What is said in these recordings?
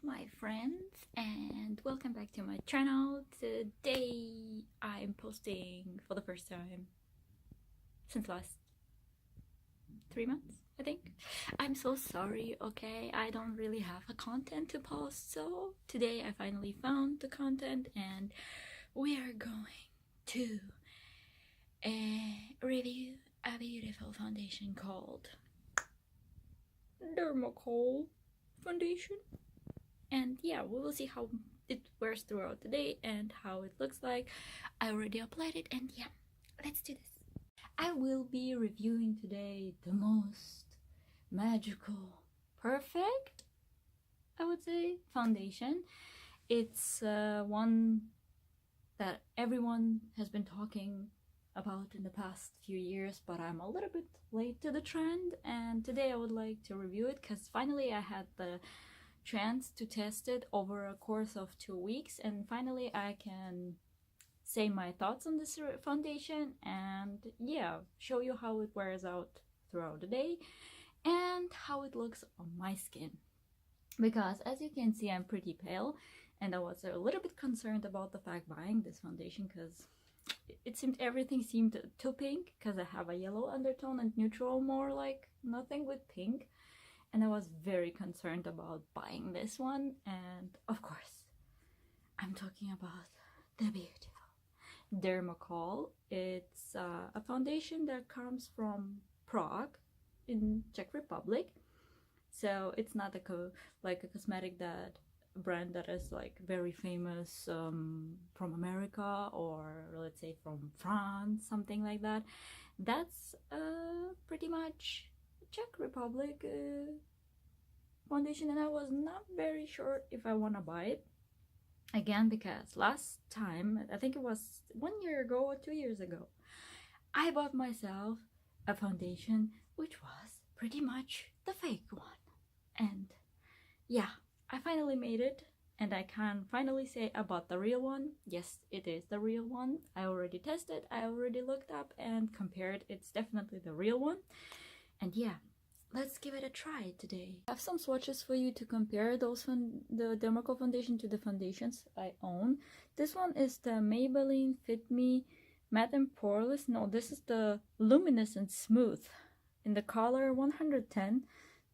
my friends, and welcome back to my channel. Today I'm posting for the first time since last 3 months, I think. I'm so sorry, okay? I don't really have a content to post, so today I finally found the content and we are going to review a beautiful foundation called Dermacol foundation. And yeah, we will see how it wears throughout the day and how it looks like. I already applied it, and yeah, let's do this. I will be reviewing today the most magical, perfect, I would say, foundation. It's one that everyone has been talking about in the past few years, but I'm a little bit late to the trend, and today I would like to review it because finally I had the chance to test it over a course of 2 weeks, and finally I can say my thoughts on this foundation and yeah, show you how it wears out throughout the day and how it looks on my skin, because as you can see I'm pretty pale, and I was a little bit concerned about the fact buying this foundation because it seemed everything seemed too pink, because I have a yellow undertone and neutral, more like nothing with pink. And I was very concerned about buying this one, and of course I'm talking about the beautiful Dermacol. It's a foundation that comes from Prague in Czech Republic, so it's not like a cosmetic brand that is like very famous from America, or let's say from France, something like that. That's pretty much Czech Republic foundation, and I was not very sure if I want to buy it again, because last time, I think it was 1 year ago or 2 years ago, I bought myself a foundation which was pretty much the fake one. And yeah, I finally made it, and I can finally say I bought the real one. Yes, it is the real one. I already tested, I already looked up and compared. It's definitely the real one. And yeah, let's give it a try today. I have some swatches for you to compare the Dermacol foundation to the foundations I own. This one is the Maybelline Fit Me Matte and Poreless. No, this is the Luminescent Smooth in the color 110.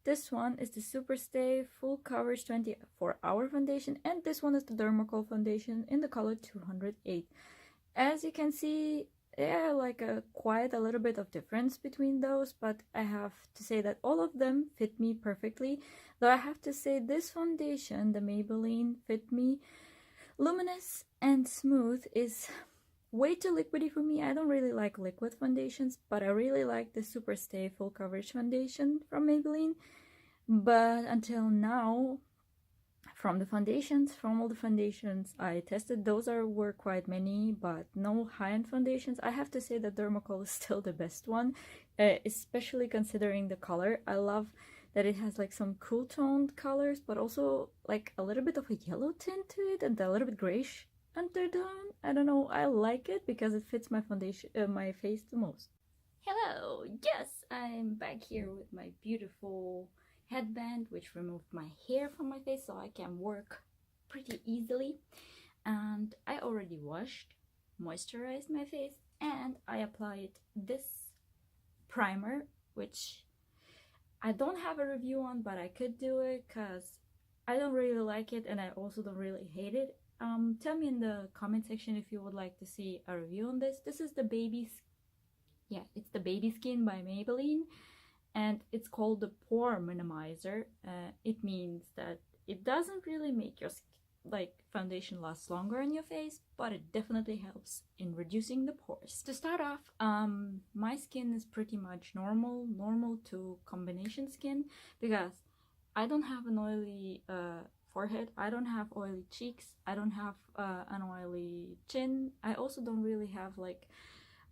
This one is the Superstay Full Coverage 24-hour foundation, and this one is the Dermacol foundation in the color 208. As you can see, yeah, like quite a little bit of difference between those, but I have to say that all of them fit me perfectly. Though I have to say this foundation, the Maybelline Fit Me Luminous and Smooth, is way too liquidy for me. I don't really like liquid foundations, but I really like the Superstay Full Coverage foundation from Maybelline. But until now, from all the foundations I tested, those were quite many, but no high-end foundations. I have to say that Dermacol is still the best one, especially considering the color. I love that it has like some cool toned colors, but also like a little bit of a yellow tint to it and a little bit grayish undertone. I don't know, I like it because it fits my foundation, my face the most. Hello, yes, I'm back here with my beautiful headband, which removed my hair from my face so I can work pretty easily. And I already washed, moisturized my face, and I applied this primer, which I don't have a review on, but I could do it because I don't really like it and I also don't really hate it. Tell me in the comment section if you would like to see a review on this. This is the it's the Baby Skin by Maybelline, and it's called the Pore Minimizer. It means that it doesn't really make your foundation last longer on your face, but it definitely helps in reducing the pores. To start off, my skin is pretty much normal to combination skin, because I don't have an oily forehead, I don't have oily cheeks, I don't have an oily chin. I also don't really have like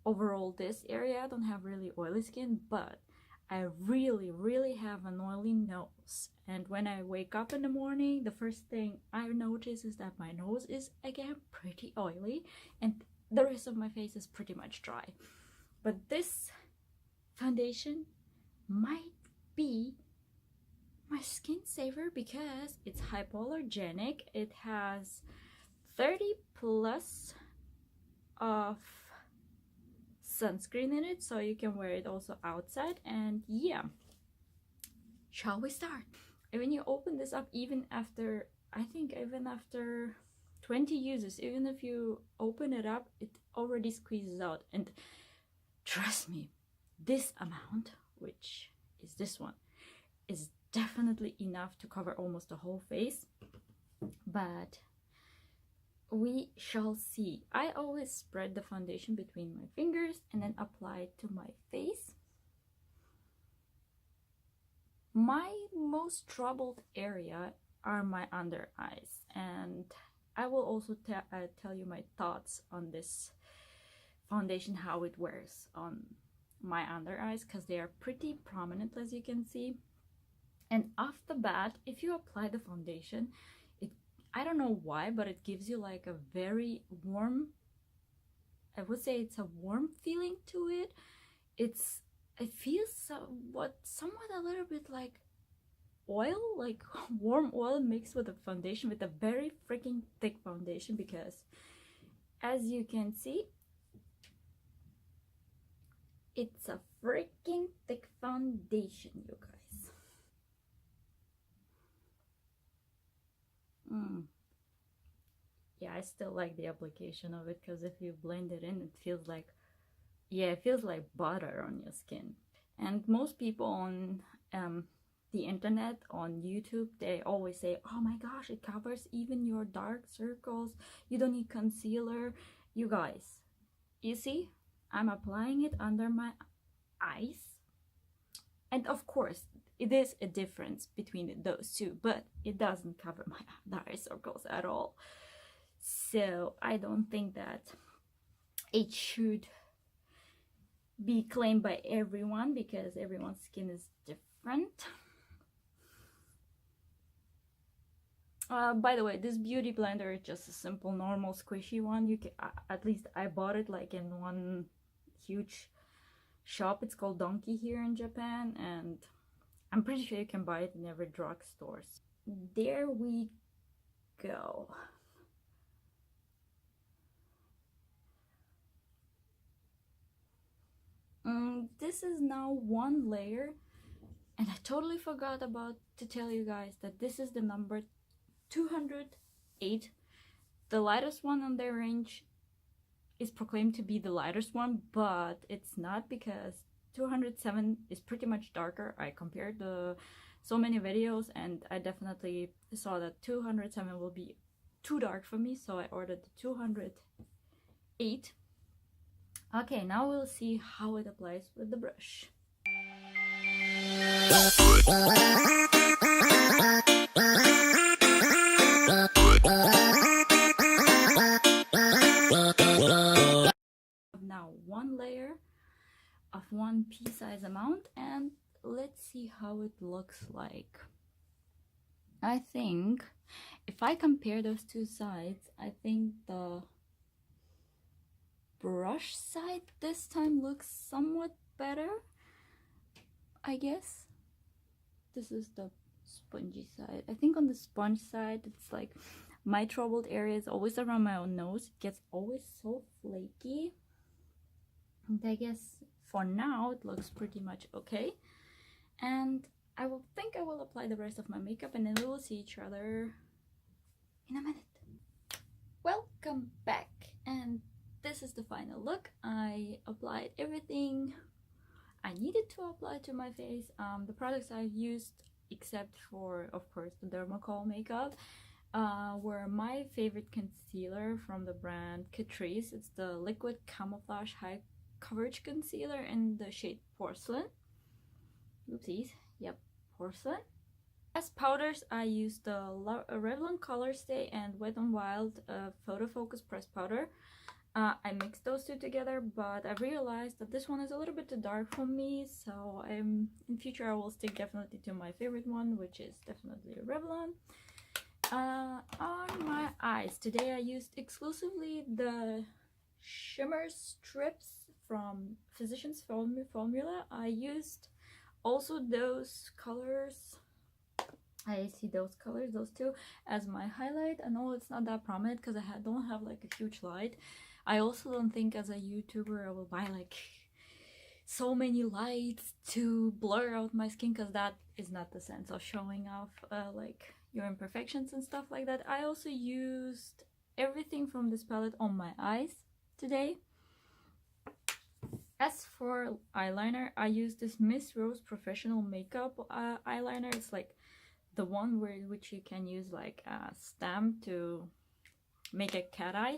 overall this area, I don't have really oily skin, but I really have an oily nose. And when I wake up in the morning, the first thing I notice is that my nose is again pretty oily and the rest of my face is pretty much dry. But this foundation might be my skin saver because it's hypoallergenic. It has 30 plus of sunscreen in it, so you can wear it also outside. And yeah, shall we start? And when you open this up, even after, I think even after 20 uses, even if you open it up, it already squeezes out. And trust me, this amount, which is this one, is definitely enough to cover almost the whole face, but we shall see. I always spread the foundation between my fingers and then apply it to my face. My most troubled area are my under eyes, and I will also tell you my thoughts on this foundation, how it wears on my under eyes, because they are pretty prominent, as you can see. And off the bat, if you apply the foundation, I don't know why, but it gives you like a very warm, I would say it's a warm feeling to it. It feels somewhat a little bit like oil, like warm oil mixed with a foundation, with a very freaking thick foundation, because as you can see, it's a freaking thick foundation, you guys. Yeah, I still like the application of it, because if you blend it in, it feels like, yeah, it feels like butter on your skin. And most people on the internet, on YouTube, they always say, oh my gosh, it covers even your dark circles, you don't need concealer. You guys, you see, I'm applying it under my eyes, and of course it is a difference between those two, but it doesn't cover my dark circles at all. So I don't think that it should be claimed by everyone, because everyone's skin is different. By the way, this beauty blender is just a simple, normal, squishy one. You can, at least I bought it like in one huge shop. It's called Donkey here in Japan, and I'm pretty sure you can buy it in every drugstore. There we go. This is now one layer, and I totally forgot about to tell you guys that this is the number 208. The lightest one on their range is proclaimed to be the lightest one, but it's not, because 207 is pretty much darker. I compared so many videos, and I definitely saw that 207 will be too dark for me, so I ordered the 208. Okay, now we'll see how it applies with the brush. Now one layer of one pea size amount, and let's see how it looks like. I think if I compare those two sides, I think the brush side this time looks somewhat better, I guess. This is the spongy side. I think on the sponge side, it's like my troubled area is always around my own nose. It gets always so flaky, and I guess for now it looks pretty much okay. And I will apply the rest of my makeup, and then we will see each other in a minute. Welcome back, and this is the final look. I applied everything I needed to apply to my face. The products I used, except for, of course, the Dermacol makeup, were my favorite concealer from the brand Catrice. It's the Liquid Camouflage High Coverage Concealer in the shade Porcelain. Oopsies. Yep, Porcelain. As powders, I used the Revlon Color Stay and Wet n Wild Photo Focus Pressed Powder. I mixed those two together, but I realized that this one is a little bit too dark for me, so in future I will stick definitely to my favorite one, which is definitely Revlon. On my eyes, today I used exclusively the shimmer strips from Physicians Formula. I used also those colors I see those colors, those two, as my highlight. I know it's not that prominent because I don't have like a huge light. I also don't think as a YouTuber I will buy like so many lights to blur out my skin, because that is not the sense of showing off like your imperfections and stuff like that. I also used everything from this palette on my eyes today. As for eyeliner, I use this Miss Rose Professional Makeup eyeliner. It's like the one which you can use like a stamp to make a cat eye.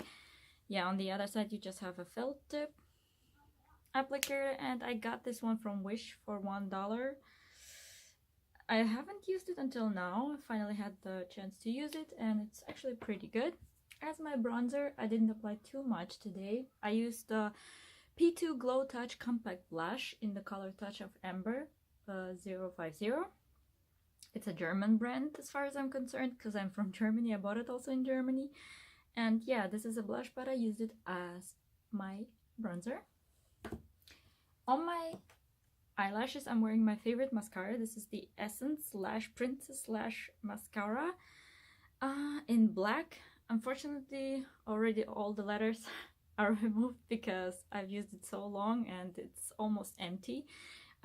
Yeah, on the other side you just have a felt tip applicator, and I got this one from Wish for $1. I haven't used it until now. I finally had the chance to use it, and it's actually pretty good. As my bronzer, I didn't apply too much today. I used the P2 Glow Touch Compact Blush in the color Touch of Amber 050. It's a German brand as far as I'm concerned, because I'm from Germany. I bought it also in Germany. And yeah, this is a blush, but I used it as my bronzer. On my eyelashes, I'm wearing my favorite mascara. This is the Essence Lash Princess Lash Mascara in black. Unfortunately, already all the letters are removed because I've used it so long and it's almost empty.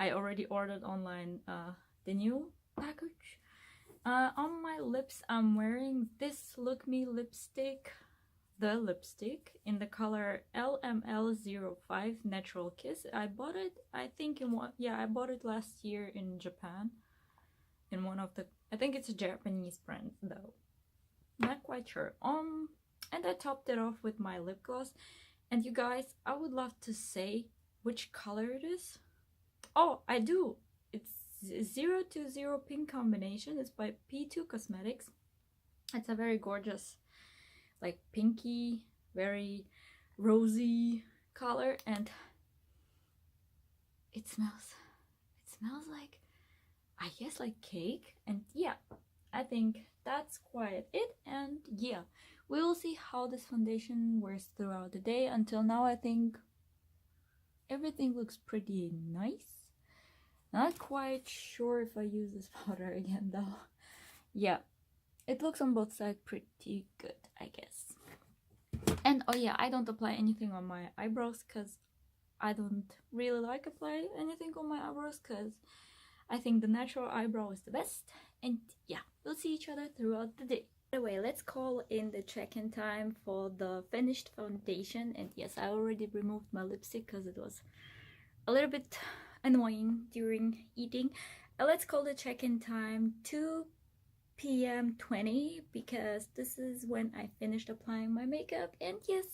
I already ordered online the new package. On my lips, I'm wearing this Look Me lipstick, the lipstick in the color LML05 Natural Kiss. I bought it, I think I bought it last year in Japan, in one of the, I think it's a Japanese brand though, not quite sure. And I topped it off with my lip gloss. And you guys, I would love to say which color it is. Oh, I do. It's 020 Pink Combination. It's by P2 Cosmetics. It's a very gorgeous, like pinky, very rosy color, and it smells like, I guess, like cake. And yeah, I think that's quite it. And yeah, we will see how this foundation wears throughout the day. Until now, I think everything looks pretty nice. Not quite sure if I use this powder again though. Yeah, it looks on both sides pretty good, I guess. And oh yeah, I don't apply anything on my eyebrows because I don't really like apply anything on my eyebrows, because I think the natural eyebrow is the best. And yeah, we'll see each other throughout the day. Anyway, let's call in the check-in time for the finished foundation. And yes, I already removed my lipstick because it was a little bit annoying during eating. Let's call the check-in time 2 p.m. 20, because this is when I finished applying my makeup. And yes,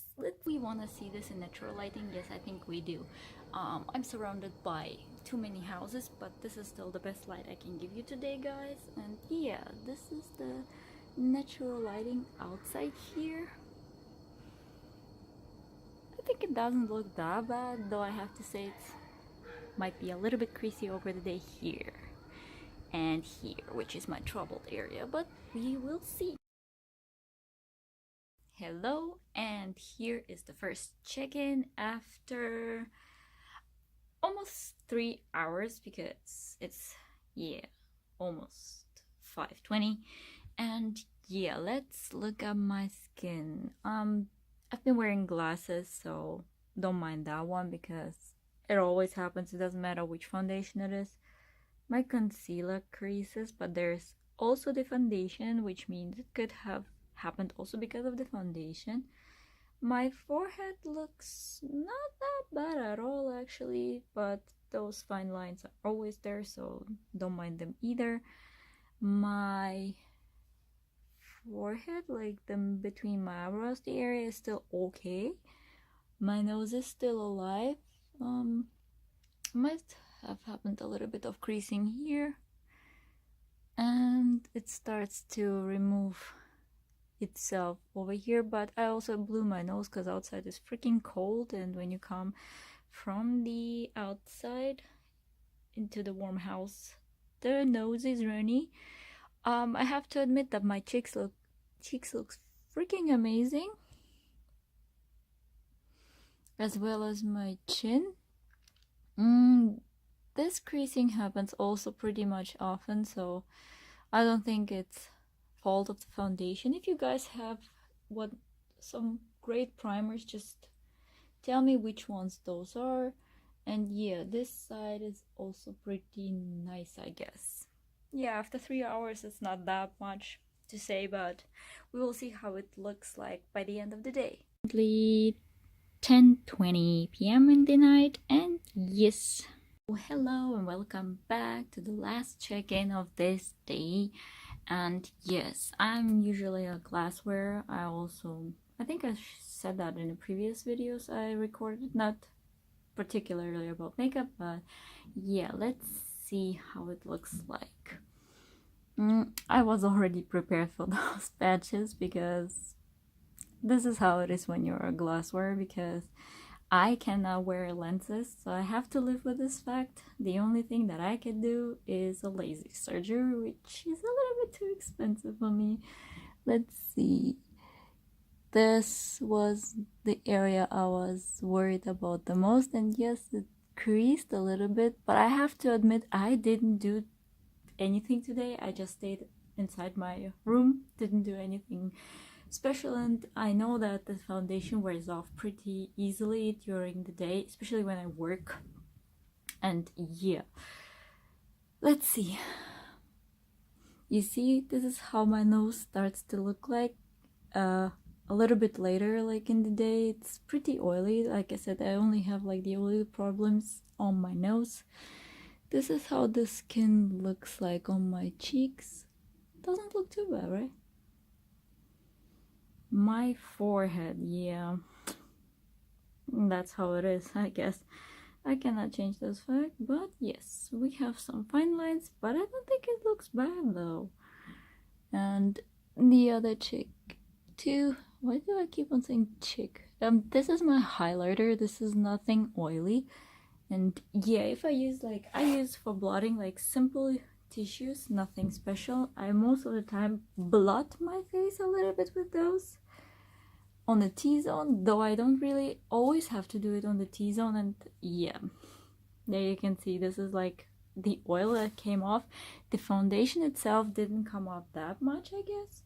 we want to see this in natural lighting. Yes, I think we do. I'm surrounded by too many houses, but this is still the best light I can give you today, guys. And yeah, this is the natural lighting outside here. I think it doesn't look that bad, though I have to say it might be a little bit creasy over the day here and here, which is my troubled area, but we will see. Hello, and here is the first check-in after almost 3 hours, because it's, yeah, almost 5:20. And yeah, let's look at my skin. I've been wearing glasses, so don't mind that one, because it always happens. It doesn't matter which foundation it is. My concealer creases, but there's also the foundation, which means it could have happened also because of the foundation. My forehead looks not that bad at all, actually, but those fine lines are always there, so don't mind them either. My forehead, like between my eyebrows, the area is still okay. My nose is still alive. Might have happened a little bit of creasing here, and it starts to remove itself over here. But I also blew my nose because outside is freaking cold, and when you come from the outside into the warm house, the nose is runny. I have to admit that my cheeks looks freaking amazing, as well as my chin. This creasing happens also pretty much often, so I don't think it's fault of the foundation. If you guys have what some great primers, just tell me which ones those are. And yeah, this side is also pretty nice, I guess. Yeah, after 3 hours it's not that much to say, but we will see how it looks like by the end of the day. 10:20 p.m. in the night, and yes, hello and welcome back to the last check-in of this day. And yes, I'm usually a glassware. I think I said that in the previous videos I recorded, not particularly about makeup, but yeah, let's see how it looks like. I was already prepared for those patches because this is how it is when you're a glassware, because I cannot wear lenses, so I have to live with this fact. The only thing that I can do is a LASIK surgery, which is a little bit too expensive for me. Let's see. This was the area I was worried about the most, and yes, it creased a little bit, but I have to admit I didn't do anything today. I just stayed inside my room, didn't do anything special, and I know that the foundation wears off pretty easily during the day, especially when I work. And yeah, let's see. You see, this is how my nose starts to look like a little bit later, like in the day. It's pretty oily. Like I said, I only have like the oily problems on my nose. This is how the skin looks like on my cheeks. Doesn't look too bad, right? My forehead, yeah, that's how it is, I guess. I cannot change this fact, but yes, we have some fine lines, but I don't think it looks bad though. And the other cheek too. Why do I keep on saying cheek? This is my highlighter. This is nothing oily. And yeah, if I use I use for blotting like simple tissues, nothing special. I most of the time blot my face a little bit with those on the T-zone, though I don't really always have to do it on the T-zone. And yeah, there you can see this is like the oil that came off. The foundation itself didn't come off that much, I guess.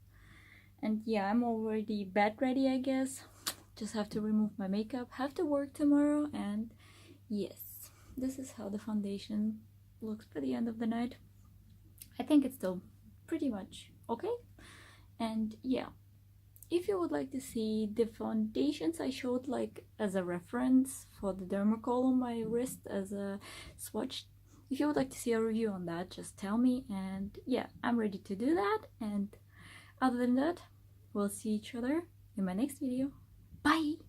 And yeah, I'm already bed ready, I guess. Just have to remove my makeup, have to work tomorrow, and yes, this is how the foundation looks by the end of the night. I think it's still pretty much okay. And yeah, if you would like to see the foundations I showed like as a reference for the Dermacol on my wrist as a swatch, if you would like to see a review on that, just tell me, and yeah, I'm ready to do that. And other than that, we'll see each other in my next video. Bye!